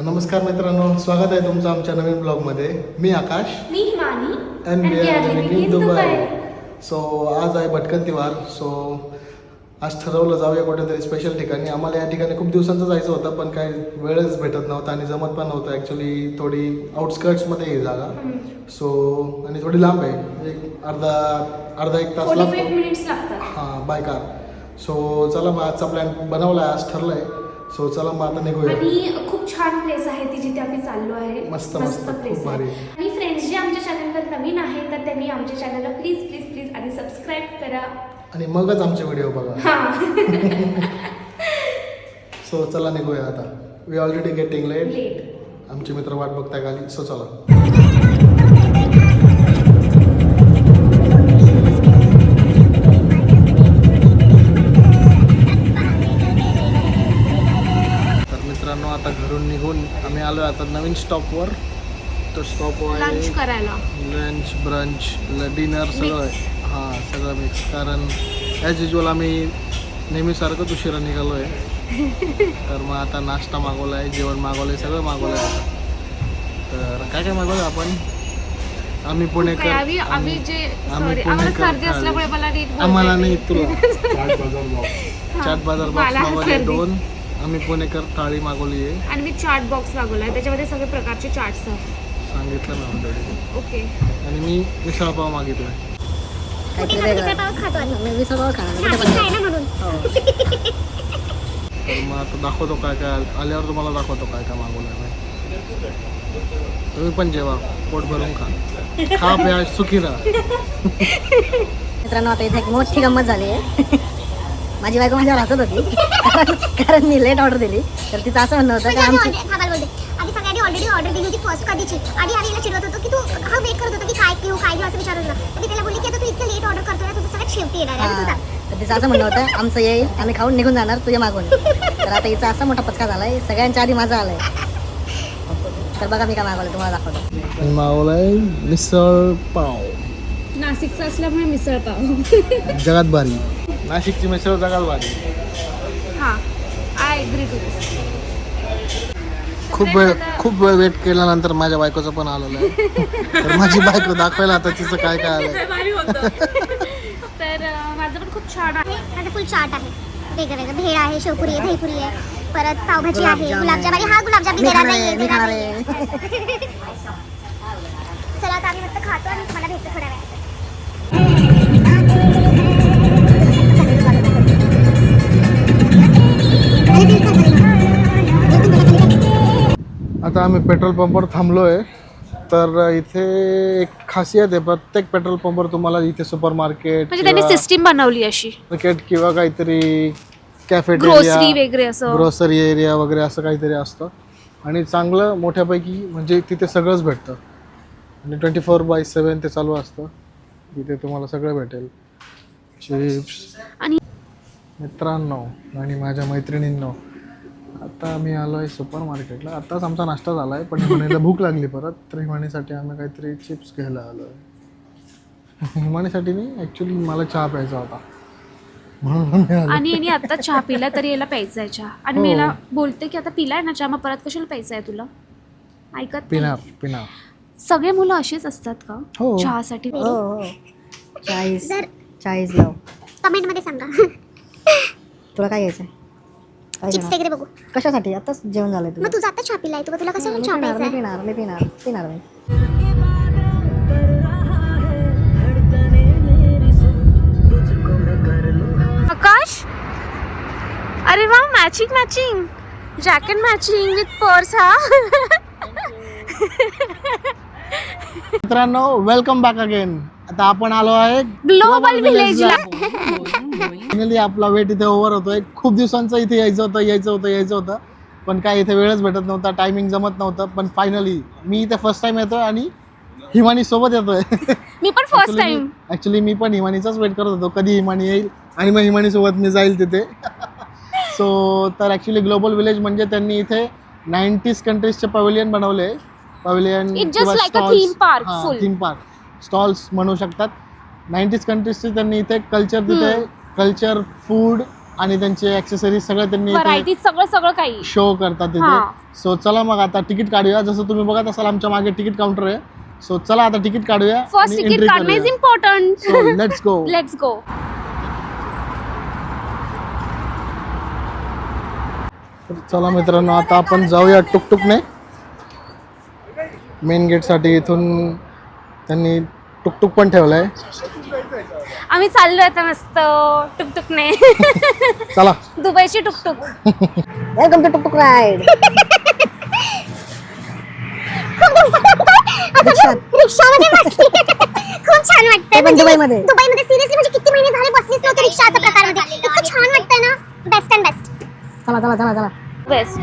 नमस्कार मित्रांनो, स्वागत आहे तुमचं आमच्या नवीन ब्लॉगमध्ये. मी आकाश, मी Himani and we are living in Dubai. So आज आहे भटकंतीवार. सो आज ठरवलं जाऊया कुठेतरी स्पेशल ठिकाणी. आम्हाला या ठिकाणी खूप दिवसांचं जायचं होतं, पण काही वेळच भेटत नव्हता आणि जमत पण नव्हतं. ॲक्च्युली थोडी आउटस्कर्ट्समध्ये ही जागा. सो आणि थोडी लांब आहे, एक अर्धा एक तास 45 मिनिट्स लागतात. हां, बाय कार. सो चला मग आजचा प्लॅन बनवला आहे, आज ठरलं आहे. सो चला मग आता निघूया. आणि खूप छान प्लेस आहे ती जिथे आम्ही चाललो आहे. मस्त प्लेस खूप भारी. आणि फ्रेंड्स जे आमच्या चॅनलवर नवीन आहे तर त्यांनी आमच्या चॅनलला प्लीज प्लीज प्लीज आधी सबस्क्राईब करा आणि मगच आमचे व्हिडिओ बघा. सो चला निघूया आता. We already getting late. आमचे मित्र वाट बघताय खाली. सो चला. मित्रांनो, आता घरून निघून आम्ही आलो आता नवीन स्टॉपवर. तो स्टॉप लंच करायला, लंच, ब्रंच, डिनर सगळं आहे. हां, सगळं मिक्स. कारण ॲज युजल आम्ही नेहमीसारखंच उशिरा निघालो आहे. तर मग आता नाश्ता मागवला आहे, जेवण मागवलं आहे, सगळं मागवलं आहे. तर काय काय मागवलं आपण? आम्ही पुणेकर. आम्ही सर्दी असल्यामुळे मला नीट आम्हाला नाही, तुला चाट बाजार बॉक्स मागवले 2. आम्ही पुणेकर थाळी मागवली आहे आणि मी चाट बॉक्स मागवला आहे, त्याच्यामध्ये सगळे प्रकारचे चाट्स आहेत. सांगितलं ना ऑलरेडी. ओके. आणि मी मिसळपाव मागितला. तर मग आता दाखवतो काय काय, आल्यावर तुम्हाला दाखवतो काय काय मागवलं आहे. तुम्ही पण जेवा, पोट भरून खा प्या, सुखी राहा. मित्रांनो, आता इथे एक मोठी गंमत झाली आहे. माझी बायको माझ्यावर हसत होती कारण मी लेट ऑर्डर दिली. तर तिचं असं म्हणणं होतं की आधी सगळ्यांनी ऑलरेडी ऑर्डर दिली होती फर्स्ट कधीची. आणि आधी हिला चिडवत होतो की तू हा वेट करत होतो की काय घेऊ असं विचारत होता. तर मी त्याला बोलली की आता तू इतकं लेट ऑर्डर करतोय ना, तुझं सगळ्यात शेवटी येणार आहे तुझा. तर तिचं असं म्हणणं होतं आमचं येईल, आम्ही खाऊन निघून जाणार तुझ्या मागून. तर आता हिचा असा मोठा पचका झालाय, सगळ्यांच्या आधी माझा आलाय. तर बघा मी काय मागवलं तुम्हाला दाखवतो. मागवलाय मिसळ पाव. नाशिकचं असल्यामुळे मिसळ पाव जगात भारी. नाशिकची मिसळ जगात भारी. हां, आय एग्री टू दिस. खूप वेळ वेट केल्यानंतर माझ्या बायकोचं पण आलेलं आहे. तर माझी बायको दाखवायला आता तिचं काय काय आलंय. तर माझं पण खूप छान आहे. माझं फुल चाट आहे, वेगळं वेगळं. भेळ आहे, शेवपुरी आहे, दहीपुरी आहे, परत पावभाजी आहे, गुलाबजाम. आणि हा गुलाबजाम मी देणार नाहीये. चला आता आम्ही मस्त खातो आणि तुम्हाला भेटतो थोड्या वेळात. आता आम्ही पेट्रोल पंपवर थांबलो आहे. तर इथे एक खासियत आहे, प्रत्येक पेट्रोल पंपवर तुम्हाला इथे सुपर मार्केट म्हणजे त्यांनी सिस्टीम बनवली अशी मार्केट किंवा काहीतरी ग्रोसरी वगैरे असं, ग्रोसरी एरिया वगैरे असं काहीतरी असतं. आणि चांगलं मोठ्यापैकी म्हणजे तिथे सगळंच भेटतं. आणि 24/7 ते चालू असतं. इथे तुम्हाला सगळं भेटेल. चिप्स. आणि मित्रांनो आणि माझ्या मैत्रिणींनो, आता आम्ही आलो आहे सुपर मार्केटला. आत्ताच आमचा नाश्ता झाला आहे, पण हिमानीला भूक लागली परत. तर हिमानीसाठी आम्ही काहीतरी चिप्स घ्यायला आलो आहे. हिमानीसाठी नाही, ॲक्च्युली मला चहा प्यायचा होता म्हणून. आणि यांनी आता चहा पिला तरी याला प्यायचा आहे चहा. आणि मी याला बोलते की आता पिलाय ना चहा, मग परत कशाला प्यायचा आहे तुला? ऐकत नाही. पिणार सगळे मुलं अशीच असतात का हो. चहासाठी? हो, 40 लाव. कमेंट मध्ये सांगा. तुला काय घ्यायचं? चिप्स वगैरे बघू. कशासाठी? आताच जेवण झालंय मग तुझा आता चहा पिलाय, तुला कशाला चहा प्यायचा आहे? मी पिणार मी. आकाश, अरे वा, matching jacket matching with purse. हा मित्रांनो, वेलकम बॅक अगेन. आता आपण आलो आहे ग्लोबल विलेजला. फायनली आपला वेट इथे ओव्हर होतोय. खूप दिवसांचं इथे यायचं होतं पण काय इथे वेळच भेटत नव्हता, टायमिंग जमत नव्हतं. पण फायनली मी इथे फर्स्ट टाइम येतोय आणि हिमानी सोबत येतोय. मी पण फर्स्ट टाइम. ॲक्च्युली मी पण हिमानीचाच वेट करत होतो, कधी हिमानी येईल आणि मग हिमानी सोबत मी जाईल तिथे. सो तर ॲक्च्युली ग्लोबल विलेज म्हणजे त्यांनी इथे 90s कंट्रीजचे पवेलियन बनवले. पवेलियन थीम पार्क स्टॉल्स म्हणू शकतात. 90s कंट्रीजचे त्यांनी इथे कल्चर, तिथे कल्चर, फूड आणि त्यांचे ॲक्सेसरीज सगळं त्यांनी व्हरायटी सगळं काही. शो करतात तिथे. हां. सो चला मग आता तिकीट काढूया. जसं तुम्ही बघत असाल आमच्या मागे तिकीट काउंटर आहे. सो चला आता तिकीट काढूया. फर्स्ट तिकीट काढणं is important. So let's go. Let's go. चला मित्रांनो, आता आपण जाऊया टुकटुकने मेन गेटसाठी. इथून त्यांनी टुकटुक पण ठेवलंय. आम्ही चाललोय आता मस्त टुकटुकने. चला. दुबईची tuktuk. Welcome to tuktuk ride. रिक्षामध्ये बसली. खूप छान वाटतंय. पण दुबईमध्ये. दुबईमध्ये सिरियसली म्हणजे किती महिने झाले बसलीच नव्हते रिक्षाच्या प्रकारमध्ये. इतकं छान वाटतंय ना. Best and best. चला चला चला चला. बेस्ट.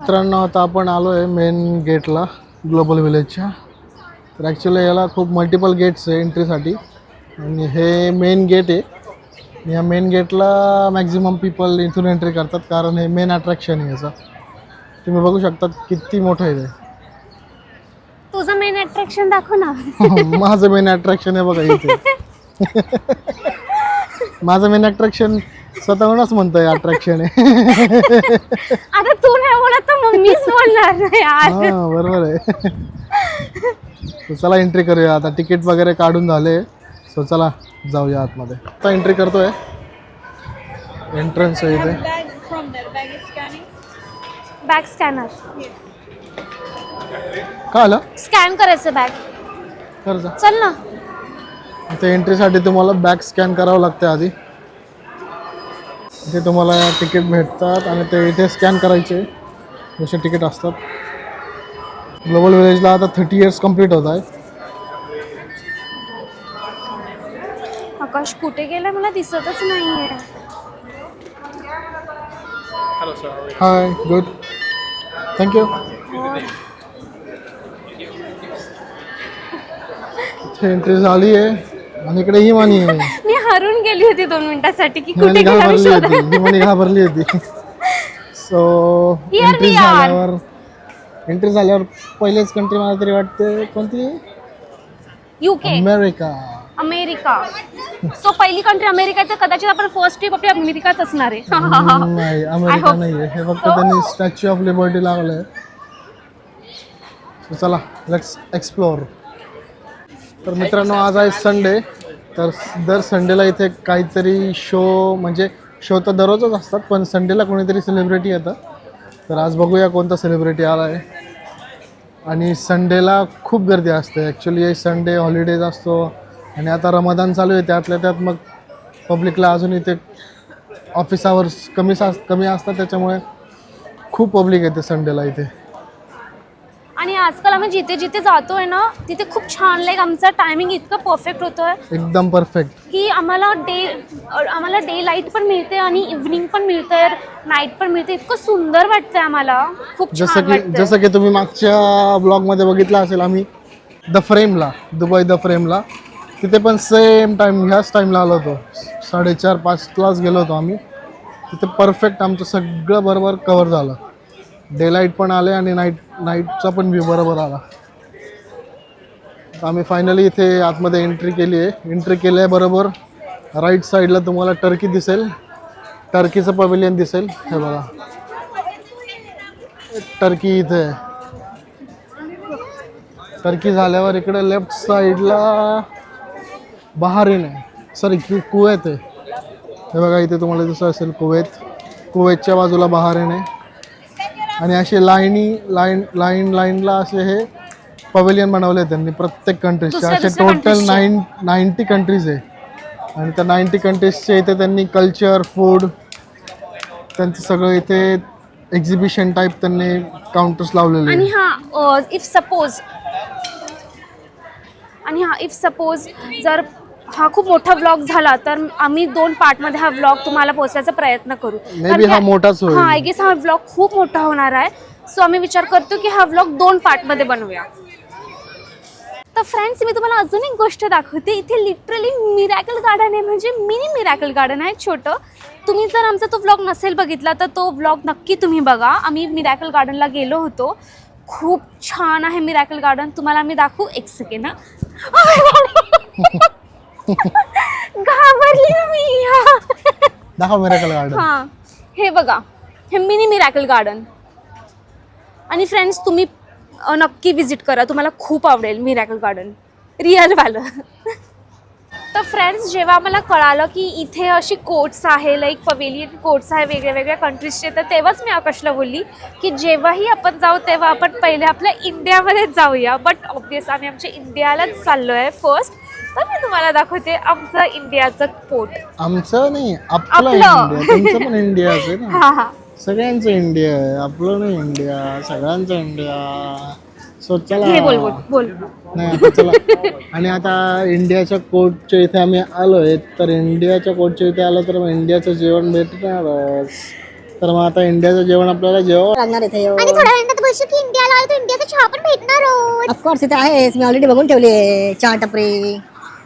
मित्रांनो, आता आपण आलो आहे मेन गेटला ग्लोबल विलेजच्या. तर ॲक्च्युली याला खूप मल्टिपल गेट्स आहे एंट्रीसाठी. आणि हे मेन गेट आहे. या मेन गेटला मॅक्झिमम पीपल इथून एंट्री करतात, कारण हे मेन अट्रॅक्शन आहे याचं. तुम्ही बघू शकता किती मोठं आहे ते. तुझं मेन अट्रॅक्शन दाखव ना. माझं मेन अट्रॅक्शन आहे बघा इथे. माझं मेन अट्रॅक्शन स्वतःहूनच म्हणतोय अट्रॅक्शन आहे. आता तू नाही बोलत तर मग मीच बोलणार नाही यार. हां, बरोबर आहे. सो चला एंट्री करूया आता. तिकीट वगैरे काढून झाले. सो चला जाऊया आतमध्ये. आता एंट्री करतोय. एंट्रन्स आहे इथे. Bag scanner. काय आलं? स्कॅन करायचं बॅग. कर जा. चल ना. इथे एंट्रीसाठी तुम्हाला बॅग स्कॅन करावं लागते आधी. इथे तुम्हाला तिकीट भेटतात आणि ते इथे स्कॅन करायचे जसे तिकीट असतात. ग्लोबल विलेजला आता 30 इयर्स कंप्लीट होत आहे. आकाश कुठे गेला मला दिसतच नाहीये. हाय, गुड, थँक्यू. इथे एंट्री झाली आहे आणि इकडे ही मानी आहे. मी हरून गेली होती 2 मिनिटासाठी की हिमानी कुठे गेला मी घाबरली होती. शोधायला. हिमानी घाबरली होती. So Here we are. Entry झाल्यावर पहिलेच कंट्री मला तरी वाटते कोणती? UK. अमेरिका. सो पहिली कंट्री अमेरिका आहे, तर कदाचित आपण फर्स्ट ट्रिप आपली अमेरिकाच असणार आहे. नाही, अमेरिका hope नाही आहे. हे फक्त so. त्यांनी स्टॅच्यू ऑफ लिबर्टी लावलंय. So चला लेट्स एक्सप्लोर. तर मित्रांनो, आज आहे संडे. तर दर संडेला इथे काहीतरी शो, म्हणजे शो तर दररोजच असतात, पण संडेला कोणीतरी सेलिब्रिटी येतं. तर आज बघूया कोणता सेलिब्रिटी आला आहे. आणि संडेला खूप गर्दी असते. ॲक्च्युली संडे हॉलिडेज असतो आणि आता रमदान चालू आहे. त्यातल्या त्यात मग पब्लिकला अजून इथे ऑफिस आवर्स कमी असतात, त्याच्यामुळे खूप पब्लिक येते संडेला इथे. आणि आजकाल आम्ही जिथे जिथे जातोय ना तिथे खूप छान आमचा टायमिंग इतकं परफेक्ट होतोय एकदम परफेक्ट की आम्हाला डे लाईट पण मिळते आणि इव्हनिंग पण मिळते, नाईट पण मिळते. इतकं सुंदर वाटतंय आम्हाला. खूप छान वाटतंय. जसं की तुम्ही मागच्या ब्लॉगमध्ये बघितलं असेल, आम्ही द फ्रेमला, दुबई द फ्रेमला, तिथे पण सेम टाईम ह्याच टाईमला आलो होतो. 4:30-5 गेलो होतो आम्ही. तिथे परफेक्ट आमचं सगळं बरोबर कवर झालं. डे लाईट पण आले आणि नाईटचा पण व्ह्यू बरोबर आला. आम्ही फायनली इथे आतमध्ये एंट्री केली आहे. एंट्री केली आहे बरोबर राईट साईडला तुम्हाला टर्की दिसेल. टर्कीचं पवेलियन दिसेल. हे बघा, टर्की इथे आहे. टर्की झाल्यावर इकडे लेफ्ट साईडला बहारीन आहे, सॉरी कुवेत आहे. हे बघा इथे तुम्हाला दिसत असेल कुवेत. कुवेतच्या बाजूला बहारीन आहे. आणि असे लाईनला असे हे पवेलियन बनवले त्यांनी प्रत्येक कंट्रीजचे. असे टोटल 90 कंट्रीज आहे. आणि त्या 90 कंट्रीजचे इथे त्यांनी कल्चर, फूड, त्यांचं सगळं इथे एक्झिबिशन टाईप त्यांनी काउंटर्स लावलेले. आणि इफ सपोज जर हा खूप मोठा व्लॉग झाला तर आम्ही 2 पार्टमध्ये हा व्लॉग तुम्हाला पोहोचवायचा प्रयत्न करू. मे बी हा मोठाच होईल. आय गेस हा व्लॉग खूप मोठा होणार आहे. सो आम्ही विचार करतो की हा व्लॉग 2 पार्टमध्ये बनवूया. तर फ्रेंड्स, मी तुम्हाला अजून एक गोष्ट दाखवते. इथे लिटरली मिरॅकल गार्डन आहे, म्हणजे मिनी मिरॅकल गार्डन आहे छोटं. तुम्ही जर आमचा तो व्लॉग नसेल बघितला तर तो व्लॉग नक्की तुम्ही बघा. आम्ही मिरॅकल गार्डनला गेलो होतो. खूप छान आहे मिरॅकल गार्डन. तुम्हाला मी दाखवू एक सेकंड ना. घाबरली मी. दाखव मिरॅकल गार्डन. हां हे बघा, हे मिनी मिरॅकल गार्डन. आणि फ्रेंड्स तुम्ही नक्की विजिट करा, तुम्हाला खूप आवडेल मिरॅकल गार्डन रिअल वालं. तर फ्रेंड्स जेव्हा आम्हाला कळालं की इथे अशी कोट्स आहे, लाईक पवेलियन कोट्स आहे वेगळ्या वेगळ्या कंट्रीजचे, तर तेव्हाच मी आकाशला बोलली की जेव्हाही आपण जाऊ तेव्हा आपण पहिले आपल्या इंडियामध्येच जाऊया. बट ऑब्वियस आम्ही आमच्या इंडियालाच चाललो आहे फर्स्ट. तर मी तुम्हाला दाखवते आमचं इंडियाचं कोट. आमचं नाही, आपलं आपलं. इंडिया. तुमचं पण इंडियाच आहे ना. हां हां सगळ्यांचं इंडिया आहे, आपलं नाही इंडिया, सगळ्यांचं इंडिया. सो चला. हे बोल बोल बोल. नाही आता चला. आणि आता इंडियाच्या कोर्टच्या इथे आम्ही आलोय, तर इंडियाच्या कोर्टच्या इथे आलो तर मग इंडियाचं जेवण भेटणारच. तर मग आता इंडियाचं जेवण आपल्याला जेवण लागणार इथे आणि थोड्या वेळानं तू बोलशील की इंडियाला आलो तर इंडियाचा चहा पण भेटणार आहोत. ऑफकोर्स इथे आहेच, मी ऑलरेडी बघून ठेवली आहे चहा टपरी.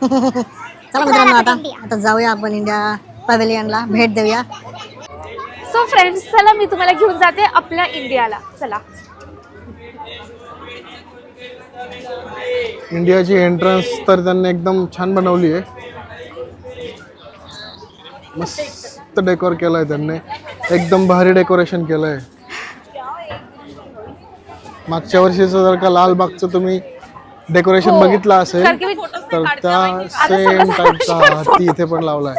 चला मित्रांनो आता जाऊया आपण इंडिया पवेलियनला, भेट देऊया. सो फ्रेंड्स चला मी तुम्हाला घेऊन जाते आपल्या इंडियाला. चला. इंडियाची एंट्रन्स तर त्यांनी एकदम छान बनवली आहे. मस्त डेकोर केलंय त्यांनी, एकदम भारी डेकोरेशन केलंय. मागच्या वर्षीचं जर का लालबागचं तुम्ही डेकोरेशन हो. बघितलं असेल कारण की मी तर त्या सेम टाईपचा हत्ती इथे पण लावलाय.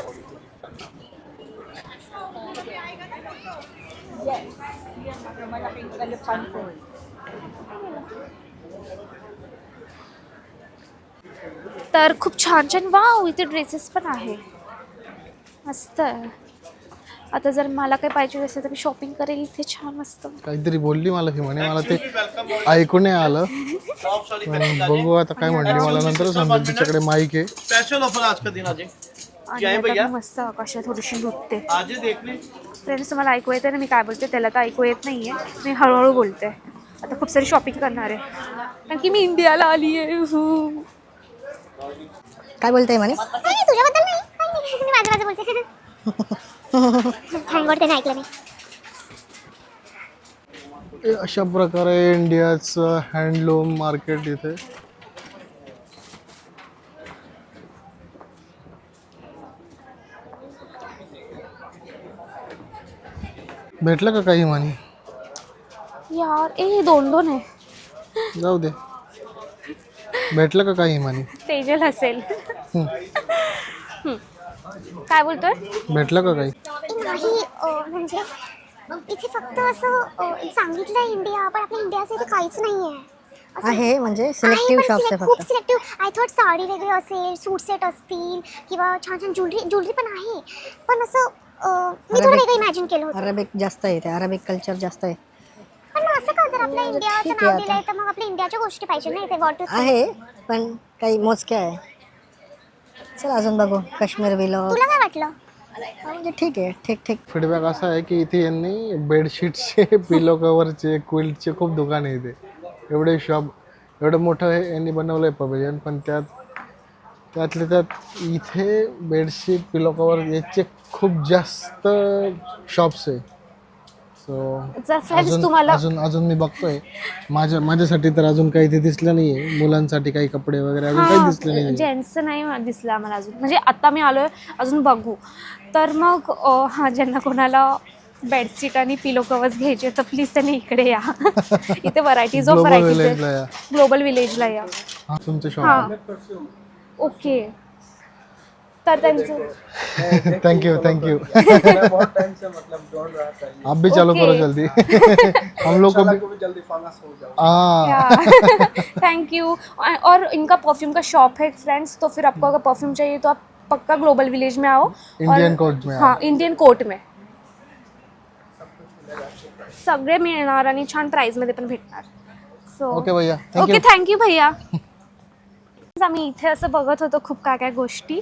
तर खूप छान छान वाव इथे ड्रेसेस पण आहे, मस्त आहे. आता जर मला काही पाहिजे असेल तर मी शॉपिंग करेल इथे छान मस्त. काहीतरी बोलली मला ही म्हणे, मला ते ऐकू नाही आलं. पण बघू आता काय म्हणली मला, नंतर समजेल. तिच्याकडे माईक आहे. स्पेशल ऑफर आज का दिन आज आणि आता मी मस्त आकाशात थोडीशी नृत्य. आज देखने फ्रेंड्स तुम्हाला ऐकू येते ना मी काय बोलते, त्याला तर ऐकू येत नाहीये, मी हळूहळू बोलते. आता खूप सारी शॉपिंग करणार आहे कारण की मी इंडियाला आली आहे. काय बोलताय म्हणे? नाही, तुझ्याबद्दल नाही, काही नाही. मी माझं बोलते. थँक गॉड त्याने ऐकलं नाही. अशा प्रकारे इंडियाचं हँडलूम मार्केट इथे. भेटलं का काही म्हणे? यार ए 2-2 आहे. जाऊ दे. भेटलं का काही म्हणे? तेजल असेल. हम्म. काय बोलतोय? भेटलं का काही? नाही म्हणजे इथे फक्त असं सांगितलं इंडिया, पण आपल्या इंडियाचं इथे काहीच नाही आहे म्हणजे सिलेक्टिव्ह शॉप्स आहे खूप फक्त. सिलेक्टिव्ह. आय थॉट साडी वगैरे असेल, सूट सेट असतील किंवा छान छान ज्वेलरी पण आहे. पण असं मी थोडं वेगळं इमॅजिन केलं होतं. अरेबिक जास्त आहे, ते अरेबिक कल्चर जास्त आहे. पण मग असं का, जर आपल्या इंडियाचं ठीक आहे नाव दिलंय तर मग आपल्या इंडियाच्या गोष्टी पाहिजे ना इथे. वॉट आहे पण काही मोजक्या आहे. चला अजून बघू. काश्मीर विलो तुला काय वाटलं? म्हणजे ठीक आहे, ठीक ठीक. फीडबॅक असा आहे की इथे यांनी बेडशीटचे, पिलो कवरचे, क्विल्टचे खूप दुकान आहे इथे. एवढे शॉप, एवढं मोठं हे यांनी बनवलं आहे पवेलियन. पण त्यातले त्यात इथे बेडशीट, पिलो कवर याचे खूप जास्त शॉप्स आहे. सो जर फ्रेंड्स तुम्हाला अजून मी बघतोय. माझ्यासाठी तर अजून काही ते दिसलं नाहीये. मुलांसाठी काही कपडे वगैरे अजून काही दिसले नाही. जेंट्सचं नाही दिसलं आम्हाला अजून, म्हणजे आता मी आलोय अजून बघू. तर मग हां ज्यांना कोणाला बेडशीट आणि पिलो कवर्स घ्यायचे तर प्लीज त्यांनी इकडे या. इथे व्हरायटीज ऑफ व्हरायटीज आहेत. ग्लोबल विलेजला या. हा तुमचं शॉप. हां ओके. तर त्यांचं थैंक यू. आप भी चालू करो जल्दी. हम लोग को भी जल्दी फेमस हो जाओ. Thank you. और इनका परफ्यूम का शॉप है फ्रेंड्स, तो फिर आपको अगर परफ्यूम चाहिए तो आप पक्का ग्लोबल विलेज में आओ. इंडियन कोर्ट में. हाँ इंडियन कोर्ट में सगळे मिळणार आणि छान प्राइसमध्ये पण भेटणार. सो ओके भैया, ओके थँक्यू भैया. आम्ही इथे असं बघत होतो खूप काय काय गोष्टी.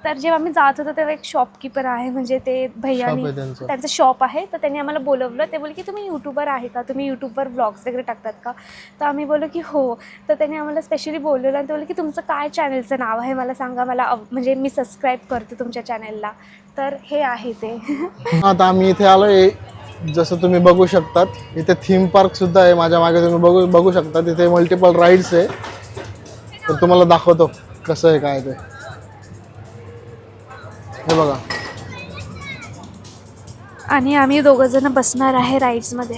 तर जेव्हा आम्ही जात होतो तेव्हा एक शॉपकीपर आहे, म्हणजे ते भैयानी Shop आहे त्यांचं. त्यांचं शॉप आहे. तर त्यांनी आम्हाला बोलवलं. ते बोलले की तुम्ही यूट्यूबर आहे का, तुम्ही यूट्यूबवर ब्लॉग्स वगैरे टाकतात का. तर आम्ही बोललो की हो. तर त्यांनी आम्हाला स्पेशली बोलवलं आणि ते बोलले की तुमचं काय चॅनलचं नाव आहे मला सांगा, मला म्हणजे मी सबस्क्राईब करते तुमच्या चॅनलला. तर हे आहे ते. आता आम्ही इथे आलोय जसं तुम्ही बघू शकतात इथे थीम पार्क सुद्धा आहे माझ्या मागे, तुम्ही बघू शकता तिथे मल्टिपल राईड्स आहे. तर तुम्हाला दाखवतो कसं आहे काय ते. हे बघा. आणि आम्ही दोघं जण बसणार आहे राईड्स मध्ये.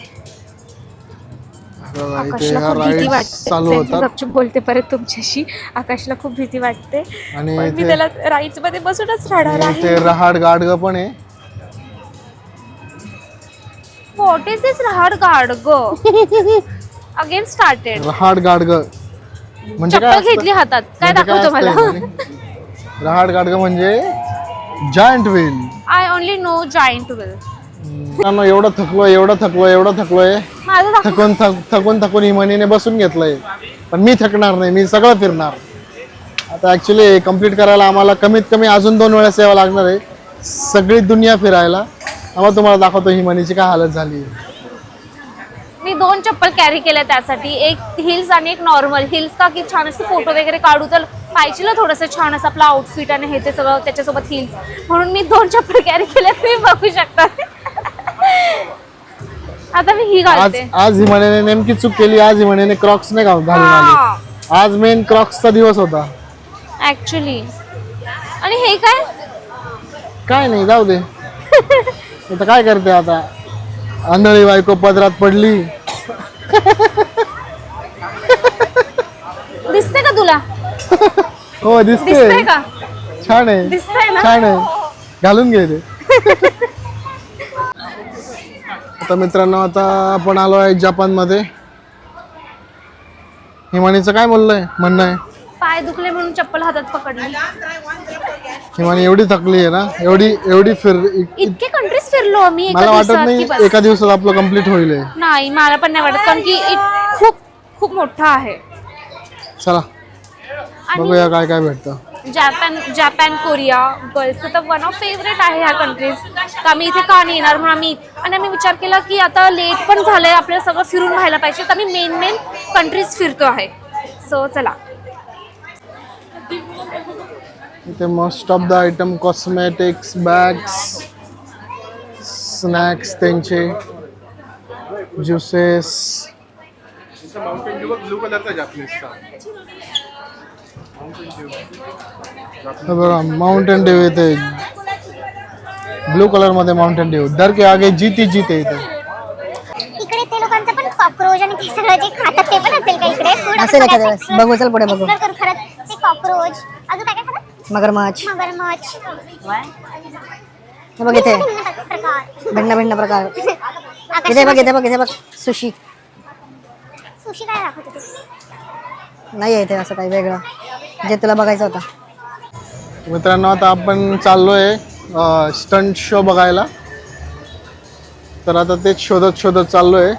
बघा, इथे आकाशला ह्या खूप भीती राईड्स वाटते. चालू मी होतात गपचूप बोलते परत तुमच्याशी. आकाशला खूप भीती वाटते आणि पण मी इथे त्याला राईड्स मध्ये बसूनच राहणार आहे. इथे रहाड गाडगं पण आहे. व्हॉट इज दिस रहाड गाडग? Again started. रहाड गाडगं म्हणजे काय चप्पल असतं? घेतली हातात. काय म्हणजे दाखवतो मला? असतं रहाड गाडगं म्हणजे giant wheel. I only know giant wheel. एवढं थकलोय माझं दाखव. थकून हिमानीने बसून घेतलंय. पण मी थकणार नाही, मी सगळं फिरणार. आता ऍक्च्युली कम्प्लीट करायला आम्हाला कमीत कमी अजून 2 वेळेस यावं लागणार आहे सगळी दुनिया फिरायला. आम्हाला तुम्हाला दाखवतो हिमानीची काय हालत झाली. मी 2 चप्पल कॅरी केल्या त्यासाठी, एक हिल्स आणि एक नॉर्मल. हिल्स का की छान असे फोटो वगैरे काढू तर पाहिजे ना थोडंसं छान असं आपलं आउटफिट आणि हे ते सगळं त्याच्यासोबत हिल्स, म्हणून मी 2 चप्पल कॅरी केल्या. तुम्ही बघू शकता. आता मी ही घालते. आज हिमानीने नेमकी चूक केली. आज हिमानीने क्रॉक्स नाही घालून आली. आज मेन क्रॉक्सचा दिवस होता ऍक्च्युली. आणि हे काय नाही, जाऊ दे. आता काय करते आता, आंधळी बायको पदरात पडली. दिसते का तुला? हो दिसतंय दिसते. का? छान आहे, दिसतंय ना? छान आहे. घालून घे ते. आता मित्रांनो, आता आपण आलो आहे जपान मध्ये. हिमानीचं काय म्हणणं आहे? पाय दुखले म्हणून चप्पल हातात पकडली. हिमानी एवढी थकली आहे ना, एवढी इतके कंट्रीज फिरलो आम्ही एका मला वाटत दिवसात की नाही बस. एका दिवसात आपलं कम्प्लीट होईल हे. नाही मला पण नाही वाटत, कारण की खूप खूप मोठा आहे. चला बघूया काय काय भेटतं. जपान कोरिया गर्ल्सचं तर वन ऑफ फेवरेट आहे ह्या कंट्रीज. तर आम्ही इथे का नाही येणार म्हणून आम्ही विचार केला की आता लेट पण झालंय, आपल्याला सगळं फिरून व्हायला पाहिजे. तर आम्ही मेन कंट्रीज फिरतो आहे. सो चला. इथे most of the item cosmetics, bags, snacks, त्यांचे ज्युसेस. ब्लू कलरचा जापनीजचा बघा माउंटेन ड्यू येते ब्लू कलर मध्ये. माउंटेन ड्यू दर के आगे जीती जीते इथे. इकडे ते लोकांचं पण कॉक्रोच आणि ते सगळं जे खातात ते पण असेल का इकडे? फूड असेल एखाद्या वेळेस. बघू, चल पुढे बघू. एक्सप्लोर करू खरंच. ते कॉक्रोच अजून काय काय खातात? मगरमच्छ. मगरमच्छ. हे बघ इथे भिन्न प्रकार. भिन्न प्रकार. आकाश इथे बघ सुशी. सुशी काय दाखवते तू? नाही आहे इथे असं काही वेगळं जे तुला बघायचं होतं. मित्रांनो, आता आपण चाललोय स्टंट शो बघायला. तर आता तेच शोधत चाललोय.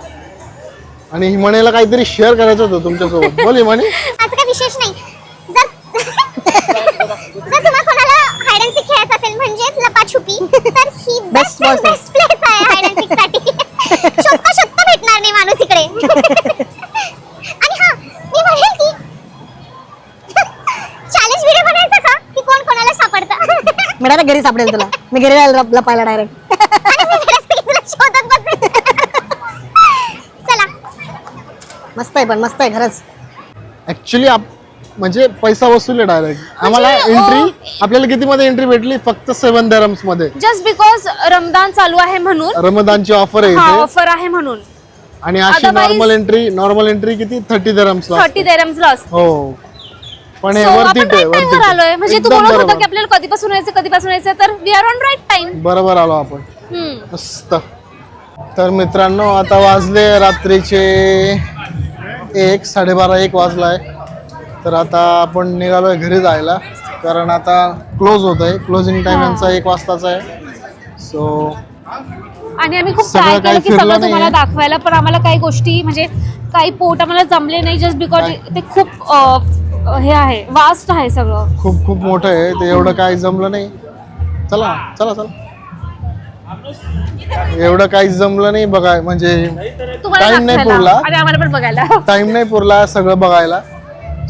आणि हिमानीला काहीतरी शेअर करायचं होतं तुमच्यासोबत. बोल हिमानी. असं काही विशेष नाही. जर तुम्हाला कोणाला हाइड अँड सीक खेळायचं असेल म्हणजेच लपाछुपी, तर ही बेस्ट प्लेस आहे हाइड अँड सीक साठी. शोधता भेटणार नाही माणूस इकडे. आणि हा मी म्हणेल की चॅलेंज व्हिडिओ बनायचा का की कोण कोणाला सापडतं. मी डायरेक्ट घरी सापडेल तुला. मी घरी जायला लपायला डायरेक्ट. आणि मी रस्ते तुला शोधत बसेल. चला. मस्त आहे, पण मस्त आहे खरंच. ऍक्च्युली म्हणजे पैसा वसूल आहे डायरेक्ट. आम्हाला एंट्री आपल्याला किती मध्ये एंट्री भेटली? फक्त 7 dirhams मध्ये. जस्ट बिकॉज रमदान चालू आहे म्हणून. रमदानची ऑफर आहे इथे. ऑफर आहे म्हणून. आणि अशी Otherwise- नॉर्मल एंट्री किती? 30 dirhams ला 30 dirhams ला असते. हो. पण हे So, वर्थ आपण इट आहे, right time वर्थ वर आलोय. इट. म्हणजे तू बोलत होता की आपल्याला कधीपासून यायचं तर we are on right time. बरोबर आलो आपण. मस्त. तर मित्रांनो, आता वाजले रात्रीचे 1:30 वाजलाय. तर आता आपण निघालोय घरी जायला, कारण आता क्लोज होत आहे. क्लोजिंग टाइम यांचा 1 वाजताचा आहे. सो आणि आम्ही खूप सगळं ट्राय केलं काही की फिरलं सगळं तुम्हाला नाहीये. दाखवायला, पण आम्हाला काही गोष्टी म्हणजे काही पोट आम्हाला जमले नाही. जस्ट बिकॉज ते खूप हे आहे, वास्ट आहे सगळं. खूप मोठं आहे ते. एवढं काही जमलं नाही. चला एवढं काही जमलं नाही बघाय, म्हणजे तुम्हाला टाइम नाही दाखवायला पुरला. आणि आम्हाला पण बघायला. टाइम नाही पुरला सगळं बघायला.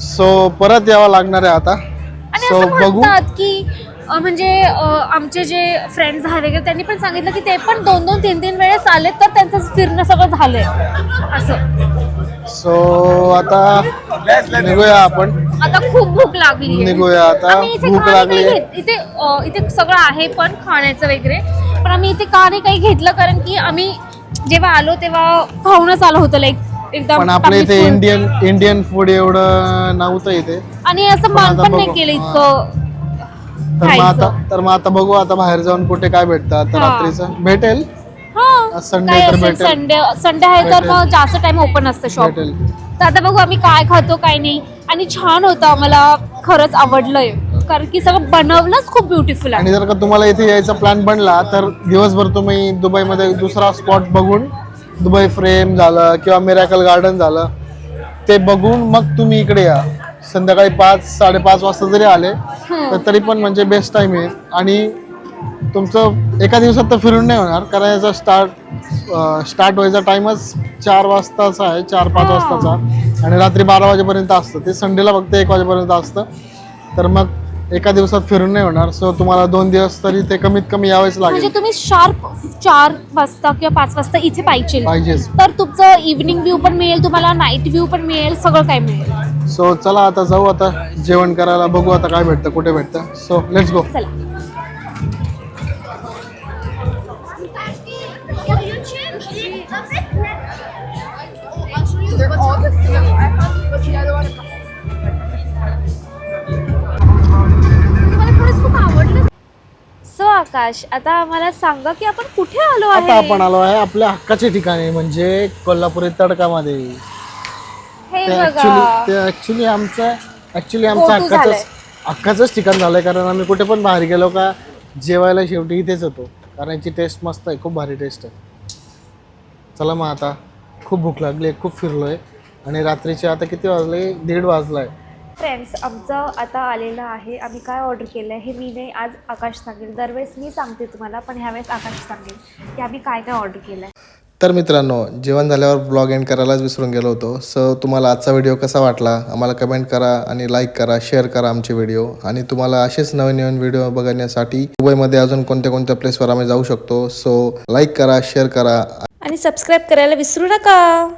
सो परत यावं लागणार आहे आता. आणि सो असं बघू. म्हणतात की म्हणजे आमचे जे फ्रेंड्स आहे वगैरे त्यांनी पण सांगितलं की ते पण 2-2, 3-3 वेळेस आले तर त्यांचं फिरणं सगळं झालंय असं. सो आता निघूया आपण. आता खूप भूक लागली. निघूया आता. आम्ही इथे भूक का नाही लागली. काही घेत- इथे सगळं आहे पण खाण्याचं वगैरे, पण आम्ही इथे का नाही काही घेतलं कारण की आम्ही जेव्हा आलो तेव्हा खाऊनच आलो होतं लाईक एकदम. पण आपल्या इथे टाकली food. इंडियन फूड एवढं नव्हतं इथे. आणि असं मन आता पण नाही बघू. केलं इतकं तर मग आता बघू आता बाहेर जाऊन कुठे काय भेटतं आता. हा. रात्रीचं भेटेल. हा संडे काय तर असेल, भेटेल. संडे आहे तर भेटेल. मग जास्त टाइम ओपन असतं शॉप. भेटेल. तर आता बघू आम्ही काय खातो काय नाही. आणि छान होतं, मला खरंच आवडलंय कारण की सगळं बनवलंच खूप ब्युटिफुल आहे. आणि जर का तुम्हाला इथे यायचा प्लॅन बनला तर दिवसभर तुम्ही दुबईमध्ये दुसरा स्पॉट बघून, दुबई फ्रेम झालं किंवा मिरॅकल गार्डन झालं, ते बघून मग तुम्ही इकडे या. संध्याकाळी 5-5:30 वाजता जरी आले तर तरी पण म्हणजे बेस्ट टाइम आहे. आणि तुमचं एका दिवसात तर फिरून नाही होणार कारण याचा स्टार्ट व्हायचा टाइमच 4 वाजताचा आहे, 4-5 वाजताचा, आणि रात्री 12 वाजेपर्यंत असतं. ते संडेला फक्त 1 वाजेपर्यंत असतं. तर मग एका दिवसात फिरून नाही होणार. सो तुम्हाला 2 दिवस तरी ते कमीत कमी यावेच म्हणजे लागेल. तुम्ही शार्प 4 वाजता किंवा 5 वाजता इथे पाहिजेच. तर तुमचं इव्हनिंग व्ह्यू पण मिळेल, तुम्हाला नाईट व्ह्यू पण मिळेल, सगळं काय मिळेल. सो चला आता जाऊ आता जेवण करायला. बघू आता काय भेटतं, कुठे भेटतं. So let's go. चला. सो आकाश, आता आम्हाला सांगा की आपण कुठे आलो आता आहे. आपण आलो आहे आपल्या हक्काच्या ठिकाणी म्हणजे कोल्हापुरी तडकामध्ये. हे ते बघा. ऍक्च्युली आमचं Go to झालंय. हक्काचंच ठिकाण झालंय. कारण आम्ही कुठे पण बाहेर गेलो का जेवायला शेवटी इथेच होतो. कारण याची टेस्ट मस्त आहे, खूप भारी टेस्ट आहे. चला मग आता खूप भूक लागली, खूप फिरलोय आणि रात्रीचे आता किती वाजले, 1:30 वाजलाय. फ्रेंड्स, आमचं आता आलेलं आहे. आम्ही काय ऑर्डर केलं आहे हे मी नाही, आज आकाश सांगेल. दरवेळेस मी सांगते तुम्हाला, पण ह्यावेळेस आकाश सांगेल की आम्ही काय काय ऑर्डर केलं आहे. तर मित्रांनो, जेवण झाल्यावर ब्लॉग एंड करायलाच विसरून गेलो होतो. सो तुम्हाला आजचा व्हिडिओ कसा वाटला आम्हाला कमेंट करा आणि लाईक करा, शेअर करा आमचे व्हिडिओ. आणि तुम्हाला असेच नवीन नवीन व्हिडिओ बघण्यासाठी दुबईमध्ये अजून कोणत्या कोणत्या प्लेसवर आम्ही जाऊ शकतो. सो लाईक करा, शेअर करा आणि सबस्क्राईब करायला विसरू नका.